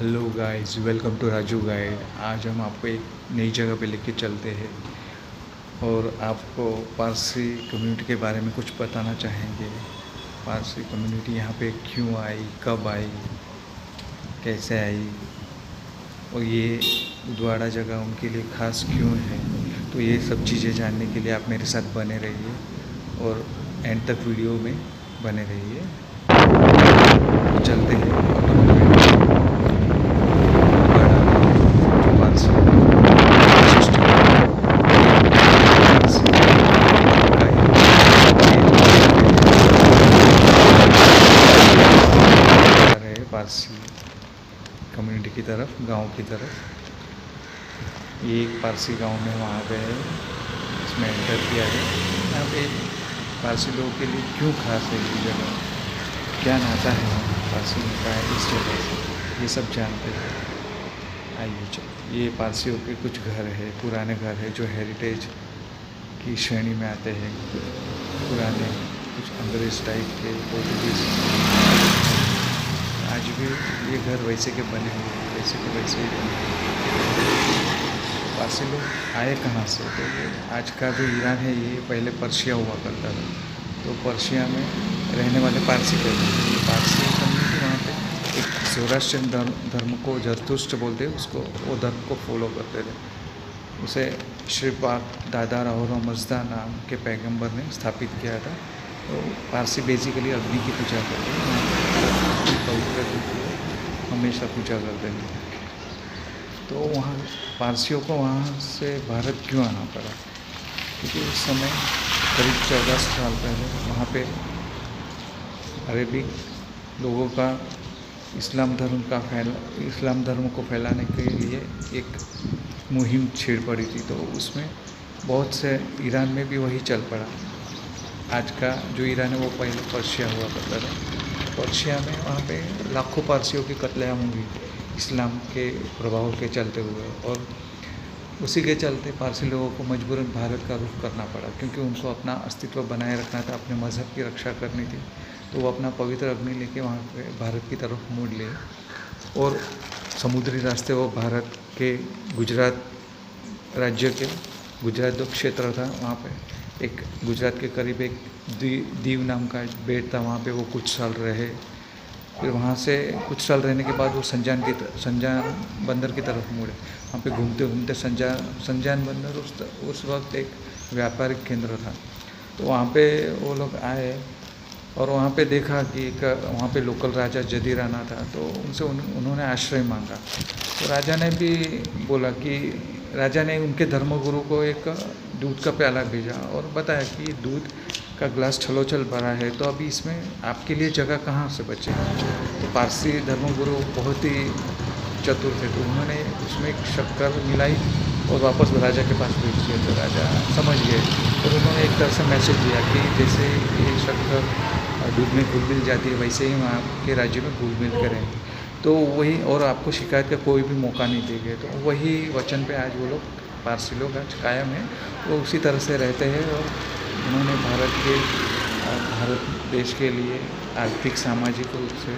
Hello guys, welcome to Raju guide. आज हम आपको एक नई जगह पे लेके चलते हैं और आपको पारसी कम्युनिटी के बारे में कुछ बताना चाहेंगे। पारसी कम्युनिटी यहाँ पे क्यों आई, कब आई, कैसे आई और ये उदवाड़ा जगह उनके लिए ख़ास क्यों है। तो ये सब चीज़ें जानने के लिए आप मेरे साथ बने रहिए और एंड तक वीडियो में बने रहिए। चलते हैं पारसी कम्युनिटी की तरफ, गांव की तरफ। ये एक पारसी गांव में वहाँ पे है, इसमें एंटर किया है। यहाँ पे पारसी लोगों के लिए क्यों खास है ये जगह, क्या नाता है पारसी का है इस जगह से, ये सब जानते हैं। आइए चलो। ये पारसियों के कुछ घर है, पुराने घर है जो हेरिटेज की श्रेणी में आते हैं। पुराने कुछ अंग्रेज टाइप के, पोर्टुगीज। आज भी ये घर वैसे के बने हुए हैं, वैसे के वैसे ही बने हुए। पारसी लोग आए कहाँ से? तो ये आज का जो ईरान है ये पहले पर्शिया हुआ करता था, तो पर्शिया में रहने वाले पारसी कहते हैं। ये पारसी कम्युनिटी वहाँ पे एक ज़ोरास्ट्रियन धर्म को जरतुष्ट बोलते हैं उसको, वो धर्म को फॉलो करते थे। उसे श्री पाक दादा और मजदा नाम के पैगंबर ने स्थापित किया था। तो पारसी बेसिकली अग्नि की पूजा करते हैं, पवित्र हमेशा पूजा करते हैं। तो वहाँ पारसियों को वहाँ से भारत क्यों आना पड़ा? क्योंकि उस समय करीब 14 साल पहले वहाँ पे अरेबिक लोगों का इस्लाम धर्म को फैलाने के लिए एक मुहिम छिड़ पड़ी थी। तो उसमें बहुत से ईरान में भी वही चल पड़ा। आज का जो ईरान है वो पहले पर्शिया हुआ करता था। पर्शिया में वहाँ पे लाखों पारसियों की कत्लेआम हुई इस्लाम के प्रभाव के चलते हुए, और उसी के चलते पारसी लोगों को मजबूरन भारत का रुख करना पड़ा, क्योंकि उनको अपना अस्तित्व बनाए रखना था, अपने मज़हब की रक्षा करनी थी। तो वो अपना पवित्र अग्नि लेके वहाँ पे भारत की तरफ मुड़ लिए, और समुद्री रास्ते वो भारत के गुजरात राज्य के, गुजरात जो क्षेत्र था वहाँ पे एक गुजरात के करीब एक दीव नाम का बेट था, वहाँ पे वो कुछ साल रहे। फिर वहाँ से कुछ साल रहने के बाद वो संजान बंदर की तरफ मुड़े। वहाँ पे घूमते घूमते संजान बंदर उस वक्त एक व्यापारिक केंद्र था। तो वहाँ पे वो लोग आए और वहाँ पे देखा कि वहाँ पे लोकल राजा जदीराना था, तो उनसे उन्होंने आश्रय मांगा। तो राजा ने भी बोला कि राजा ने उनके धर्मगुरु को एक दूध का प्याला भेजा और बताया कि दूध का गिलास छलोछल भरा है, तो अभी इसमें आपके लिए जगह कहाँ से बचे। तो पारसी धर्मगुरु बहुत ही चतुर थे, तो उन्होंने उसमें एक शक्कर मिलाई और वापस राजा के पास भेज दिया। तो राजा समझ गए, तो उन्होंने एक तरह से मैसेज दिया कि जैसे ये शक्कर दूध में घुल मिल जाती है, वैसे ही वहाँ के राज्य में घुल मिल करें, तो वही, और आपको शिकायत का कोई भी मौका नहीं देंगे। तो वही वचन पे आज वो लोग, पारसी लोग आज कायम हैं, वो उसी तरह से रहते हैं। और उन्होंने भारत देश के लिए आर्थिक सामाजिक रूप से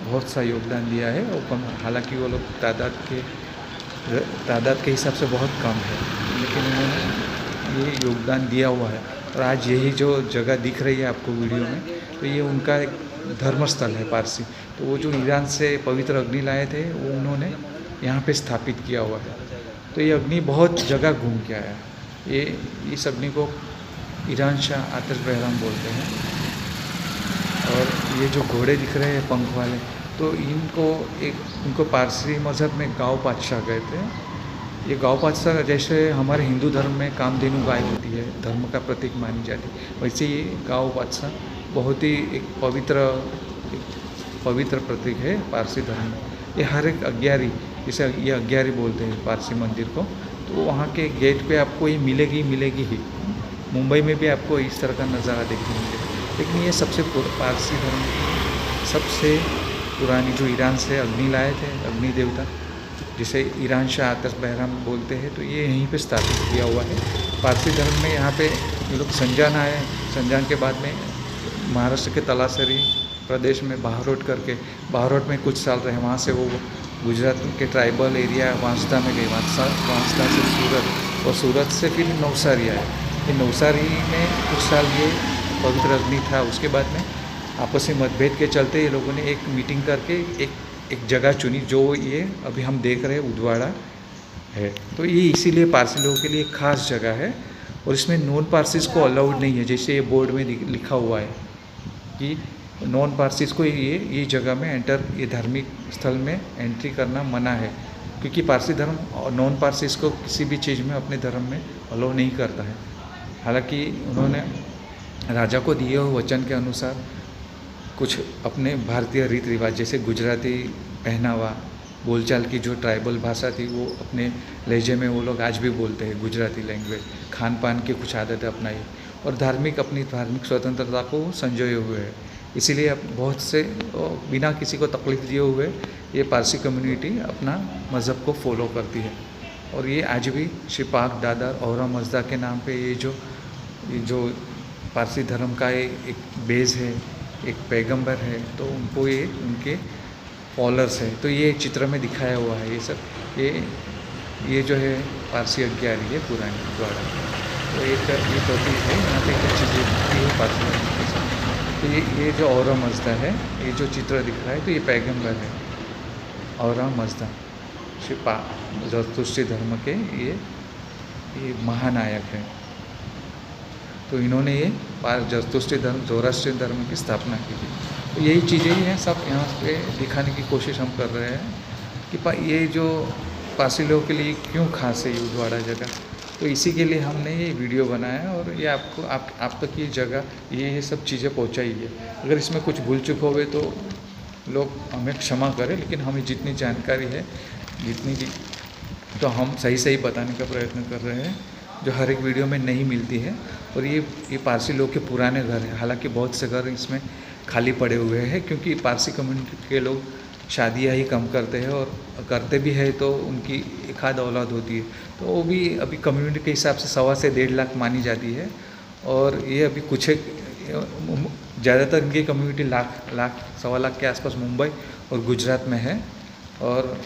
बहुत सा योगदान दिया है। और हालांकि वो लोग तादाद के हिसाब से बहुत कम है, लेकिन उन्होंने ये योगदान दिया हुआ है। और आज यही जो जगह दिख रही है आपको वीडियो में, तो ये उनका एक धर्मस्थल है पारसी। तो वो जो ईरान से पवित्र अग्नि लाए थे वो उन्होंने यहाँ पे स्थापित किया हुआ है। तो ये अग्नि बहुत जगह घूम के आया। ये इस अग्नि को ईरान शाह आतिश बहराम बोलते हैं। और ये जो घोड़े दिख रहे हैं पंख वाले, तो इनको पारसी मज़हब में गाँव बादशाह कहते हैं। ये गाँव बादशाह जैसे हमारे हिंदू धर्म में कामधेनु गाय होती है, धर्म का प्रतीक मानी जाती है, वैसे ये गाँव बादशाह बहुत ही एक पवित्र प्रतीक है पारसी धर्म में। ये हर एक अग्यारी, जैसे ये अग्यारी बोलते हैं पारसी मंदिर को, तो वहाँ के गेट पे आपको ये मिलेगी ही। मुंबई में भी आपको इस तरह का नज़ारा देखने मिलेगा। लेकिन ये पारसी धर्म की सबसे पुरानी, जो ईरान से अग्नि लाए थे, अग्नि देवता जिसे ईरान शाह आतिश बहराम बोलते हैं, तो ये यहीं पे स्थापित किया हुआ है पारसी धर्म में। यहाँ पे ये लोग संजान आए, संजान के बाद में महाराष्ट्र के तलासरी प्रदेश में बाहरोट में कुछ साल रहे। वहाँ से वो गुजरात के ट्राइबल एरिया वांसदा में गए, वांसदा से सूरत और सूरत से फिर नवसारी आए। फिर नवसारी में कुछ साल ये पवित्र अग्नि था। उसके बाद में आपसी मतभेद के चलते ये लोगों ने एक मीटिंग करके एक जगह चुनी जो ये अभी हम देख रहे हैं उदवाड़ा है। तो ये इसीलिए पारसी लोगों के लिए एक खास जगह है और इसमें नॉन पारसीज को अलाउड नहीं है। जैसे ये बोर्ड में लिखा हुआ है कि नॉन पारसीज को ये जगह में ये धार्मिक स्थल में एंट्री करना मना है, क्योंकि पारसी धर्म और नॉन पारसीज को किसी भी चीज़ में अपने धर्म में अलाउ नहीं करता है। हालांकि उन्होंने राजा को दिए हुए वचन के अनुसार कुछ अपने भारतीय रीति रिवाज जैसे गुजराती पहनावा, बोलचाल की जो ट्राइबल भाषा थी वो अपने लहजे में वो लोग आज भी बोलते हैं गुजराती लैंग्वेज, खान पान की कुछ आदतें अपनाई और अपनी धार्मिक स्वतंत्रता को संजोए हुए है। इसीलिए अब बहुत से बिना किसी को तकलीफ दिए हुए ये पारसी कम्युनिटी अपना मज़हब को फॉलो करती है। और ये आज भी श्री पाक दादर औरा मजदा के नाम पे ये जो पारसी धर्म का एक बेस है, एक पैगंबर है, तो उनको ये उनके फॉलोअर्स है। तो ये चित्र में दिखाया हुआ है ये सब। ये जो है पारसी अग्यारी है पुरानी द्वारा। तो ये टोपी है, यहाँ पे कुछ चीज़ें दिखती है पारसी के साथ। तो ये जो औरा मजदा है, ये जो चित्र दिख रहा है तो ये पैगंबर है औरा मजदा, श्री जरतुष्टी धर्म के ये महानायक है। तो इन्होंने ये जरतुष्टी धर्म जोराष्ट्रीय धर्म की स्थापना की थी। तो यही चीज़ें हैं सब यहाँ पे दिखाने की कोशिश हम कर रहे हैं कि ये जो पारसी लोगों के लिए क्यों खास है ये उदवाड़ा जगह। तो इसी के लिए हमने ये वीडियो बनाया और ये आपको आप तक ये जगह ये सब चीज़ें पहुँचाई है। अगर इसमें कुछ भूल चूक हो गए तो लोग हमें क्षमा करें, लेकिन हमें जितनी जानकारी है जितनी की तो हम सही बताने का प्रयत्न कर रहे हैं, जो हर एक वीडियो में नहीं मिलती है। और ये पारसी लोग के पुराने घर हैं। हालांकि बहुत से घर इसमें खाली पड़े हुए हैं, क्योंकि पारसी कम्युनिटी के लोग शादियां ही कम करते हैं और करते भी है तो उनकी एक आध औलाद होती है, तो वो भी अभी कम्युनिटी के हिसाब से 1.25 से 1.5 लाख मानी जाती है। और ये अभी कुछ ज़्यादातर इनकी कम्युनिटी लाख 1.25 लाख के आसपास मुंबई और गुजरात में है और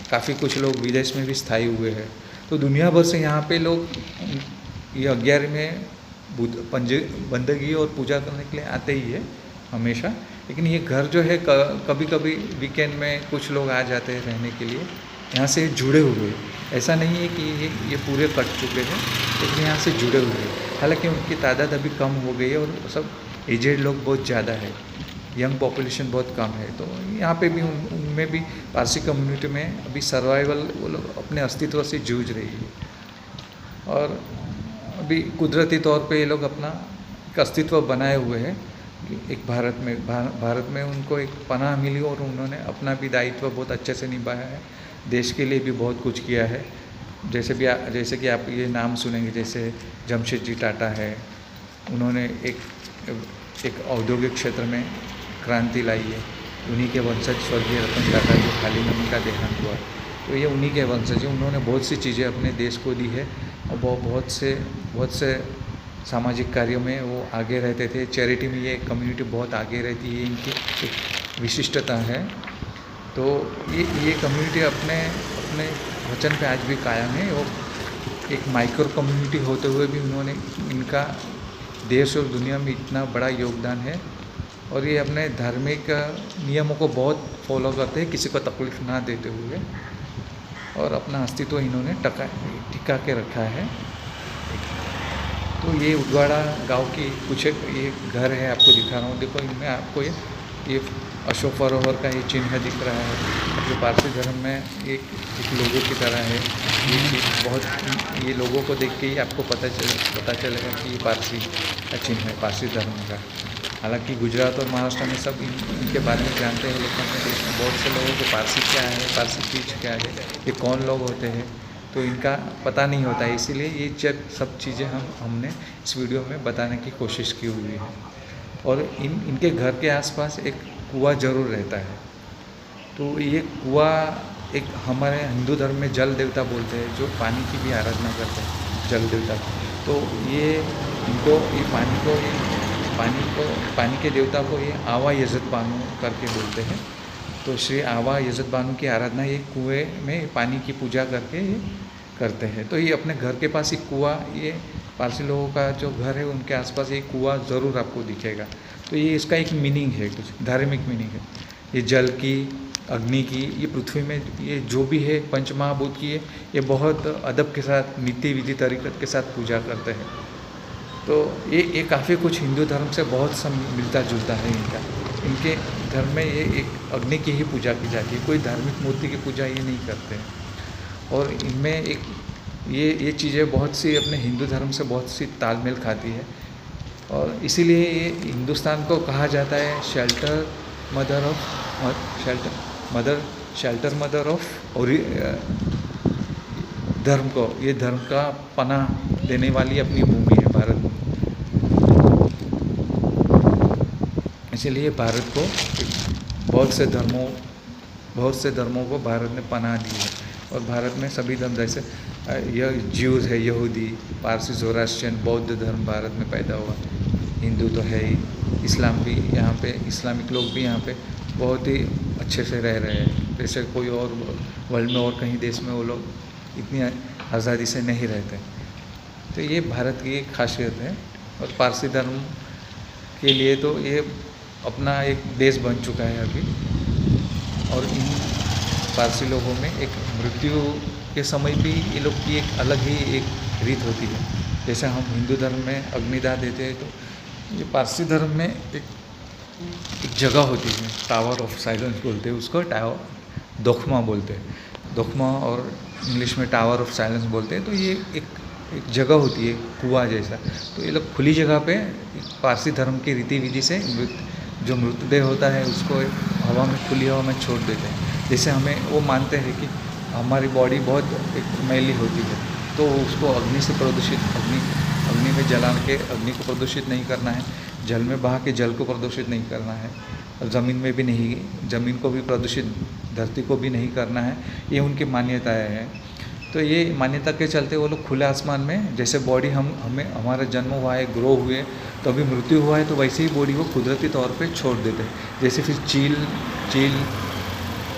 काफ़ी कुछ लोग विदेश में भी स्थायी हुए हैं। तो दुनिया भर से यहाँ पे लोग ये अग्यारी में बंदगी और पूजा करने के लिए आते ही है हमेशा। लेकिन ये घर जो है कभी कभी वीकेंड में कुछ लोग आ जाते हैं रहने के लिए, यहाँ से जुड़े हुए हैं। ऐसा नहीं है कि ये पूरे कट चुके हैं, लेकिन यहाँ से जुड़े हुए हैं। हालांकि उनकी तादाद अभी कम हो गई है और सब एजेड लोग बहुत ज़्यादा है, यंग पॉपुलेशन बहुत कम है। तो यहाँ पे भी उनमें भी पारसी कम्युनिटी में अभी सर्वाइवल वो लोग अपने अस्तित्व से जूझ रही है। और अभी कुदरती तौर पे ये लोग अपना एक अस्तित्व बनाए हुए हैं कि एक भारत में उनको एक पनाह मिली और उन्होंने अपना भी दायित्व बहुत अच्छे से निभाया है, देश के लिए भी बहुत कुछ किया है। जैसे कि आप ये नाम सुनेंगे, जैसे जमशेदजी टाटा है, उन्होंने एक औद्योगिक क्षेत्र में क्रांति लाई है। उन्हीं के वंशज स्वर्गीय रतन टाटा जो हाल ही में उनका देहांत हुआ, तो ये उन्हीं के वंशज हैं। उन्होंने बहुत सी चीज़ें अपने देश को दी है और बहुत से सामाजिक कार्यों में वो आगे रहते थे। चैरिटी में ये कम्युनिटी बहुत आगे रहती है, इनकी एक विशिष्टता है। तो ये कम्युनिटी अपने वचन पे आज भी कायम है। वो एक माइक्रो कम्युनिटी होते हुए भी उन्होंने इनका देश और दुनिया में इतना बड़ा योगदान है। और ये अपने धार्मिक नियमों को बहुत फॉलो करते हैं, किसी को तकलीफ ना देते हुए, और अपना अस्तित्व इन्होंने टिका के रखा है। तो ये उदवाड़ा गांव की कुछ ये घर है, आपको दिखा रहा हूँ। देखो, इनमें आपको ये अशोक सरोवर का ये चिन्ह दिख रहा है, जो पारसी धर्म में एक लोगों की तरह है। ये चीज़ बहुत, ये लोगों को देख के ही आपको पता चलेगा कि ये पारसी का चिन्ह है, पारसी धर्म का। हालांकि गुजरात और महाराष्ट्र में सब इनके बारे में जानते हैं, लेकिन अपने देश में बहुत से लोगों को पारसी क्या है, पारसी चीज़ क्या है, ये कौन लोग होते हैं, तो इनका पता नहीं होता है। इसीलिए ये सब चीज़ें हमने इस वीडियो में बताने की कोशिश की हुई है। और इनके घर के आसपास एक कुआं ज़रूर रहता है। तो ये कुआं एक हमारे हिंदू धर्म में जल देवता बोलते हैं, जो पानी की भी आराधना करते हैं, जल देवता। तो ये पानी को पानी के देवता को ये आवा यजत बानु करके बोलते हैं। तो श्री आवा यजत बानु की आराधना ये कुएं में पानी की पूजा करके ये करते हैं। तो ये अपने घर के पास एक कुआं, ये पारसी लोगों का जो घर है उनके आसपास एक कुआं ज़रूर आपको दिखेगा। तो ये इसका एक मीनिंग है, कुछ धार्मिक मीनिंग है। ये जल की, अग्नि की, ये पृथ्वी में ये जो भी है पंचमहाभूत की है, ये बहुत अदब के साथ, नीति विधि तरीक़त के साथ पूजा करते हैं। तो ये काफ़ी कुछ हिंदू धर्म से बहुत सा मिलता जुलता है इनका। इनके धर्म में ये एक अग्नि की ही पूजा की जाती है, कोई धार्मिक मूर्ति की पूजा ये नहीं करते हैं। और इनमें एक ये चीज़ें बहुत सी अपने हिंदू धर्म से बहुत सी तालमेल खाती है। और इसीलिए ये हिंदुस्तान को कहा जाता है शेल्टर मदर ऑफ और धर्म को, ये धर्म का पनाह देने वाली अपनी भूमि है भारत। इसलिए भारत को बहुत से धर्मों को भारत ने पनाह दी है। और भारत में सभी धर्म, जैसे ज्यूज़ है, यहूदी, पारसी, ज़ोरास्ट्रियन, बौद्ध धर्म भारत में पैदा हुआ। हिंदू तो है ही, इस्लाम भी यहाँ पे, इस्लामिक लोग भी यहाँ पे बहुत ही अच्छे से रह रहे हैं। जैसे कोई और वर्ल्ड में और कहीं देश में वो लोग इतनी आज़ादी से नहीं रहते। तो ये भारत की एक खासियत है। और पारसी धर्म के लिए तो ये अपना एक देश बन चुका है अभी। और इन पारसी लोगों में एक मृत्यु के समय भी ये लोग की एक अलग ही एक रीत होती है। जैसे हम हिंदू धर्म में अग्निदाह देते हैं, तो ये पारसी धर्म में एक जगह होती है, टावर ऑफ साइलेंस बोलते हैं उसको, दोखमा बोलते हैं, दोखमा, और इंग्लिश में टावर ऑफ साइलेंस बोलते हैं। तो ये एक जगह होती है कुआं जैसा। तो ये लोग खुली जगह पे पारसी धर्म की रीति विधि से जो मृतदेह होता है उसको हवा में, खुली हवा में छोड़ देते हैं। जैसे हमें वो मानते हैं कि हमारी बॉडी बहुत एक मैली होती है, तो उसको अग्नि से प्रदूषित, अग्नि में जला के अग्नि को प्रदूषित नहीं करना है, जल में बहा के जल को प्रदूषित नहीं करना है, और ज़मीन में भी नहीं, ज़मीन को भी प्रदूषित, धरती को भी नहीं करना है। ये उनकी मान्यताएं हैं। तो ये मान्यता के चलते वो लोग खुले आसमान में, जैसे बॉडी हमारा जन्म हुआ है, ग्रो हुए, तो अभी मृत्यु हुआ है, तो वैसे ही बॉडी को कुदरती तौर पे छोड़ देते हैं। जैसे फिर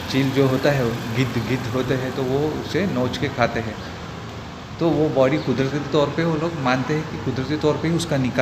चील जो होता है, गिद्ध होते हैं, तो वो उसे नोच के खाते हैं। तो वो बॉडी कुदरती तौर पे वो लोग मानते हैं कि कुदरती तौर पे ही उसका निकाल